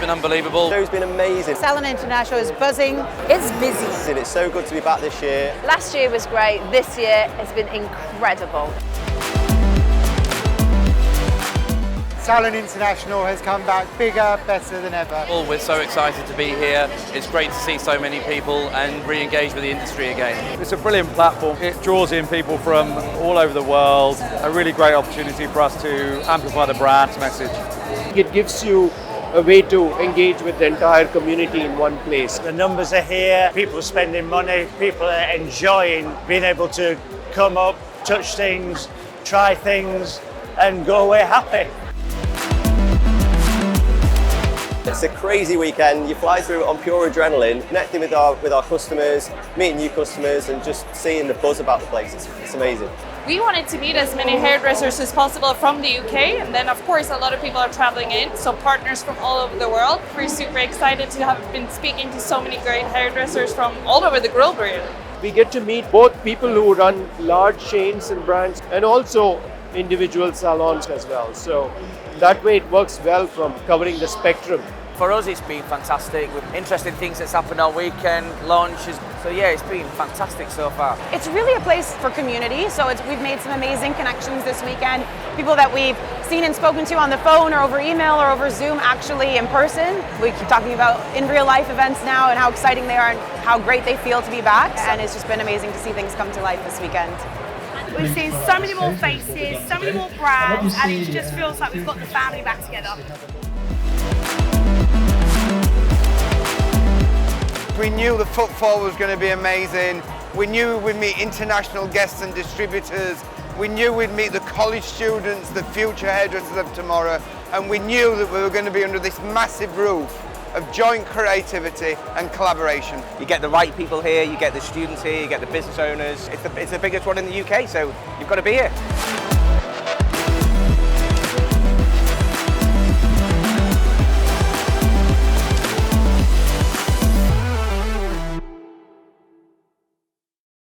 been unbelievable. The show's been amazing. Salon International is buzzing. It's busy. It's so good to be back this year. Last year was great. This year has been incredible. Salon International has come back bigger, better than ever. We're so excited to be here. It's great to see so many people and re-engage with the industry again. It's a brilliant platform. It draws in people from all over the world. A really great opportunity for us to amplify the brand's message. It gives you a way to engage with the entire community in one place. The numbers are here, people are spending money, people are enjoying being able to come up, touch things, try things and go away happy. It's a crazy weekend. You fly through on pure adrenaline, connecting with our customers, meeting new customers and just seeing the buzz about the place. It's amazing. We wanted to meet as many hairdressers as possible from the UK, and then of course a lot of people are traveling in, so partners from all over the world. We're super excited to have been speaking to so many great hairdressers from all over the globe really. We get to meet both people who run large chains and brands and also individual salons as well. So that way it works well from covering the spectrum. For us, it's been fantastic with interesting things that's happened all weekend, launches. So yeah, it's been fantastic so far. It's really a place for community, so we've made some amazing connections this weekend. People that we've seen and spoken to on the phone or over email or over Zoom, actually in person. We keep talking about in real life events now and how exciting they are and how great they feel to be back. And it's just been amazing to see things come to life this weekend. We've seen so many more faces, so many more brands, and it just feels like we've got the family back together. We knew the footfall was going to be amazing. We knew we'd meet international guests and distributors. We knew we'd meet the college students, the future hairdressers of tomorrow. And we knew that we were going to be under this massive roof of joint creativity and collaboration. You get the right people here, you get the students here, you get the business owners. It's the biggest one in the UK, so you've got to be here.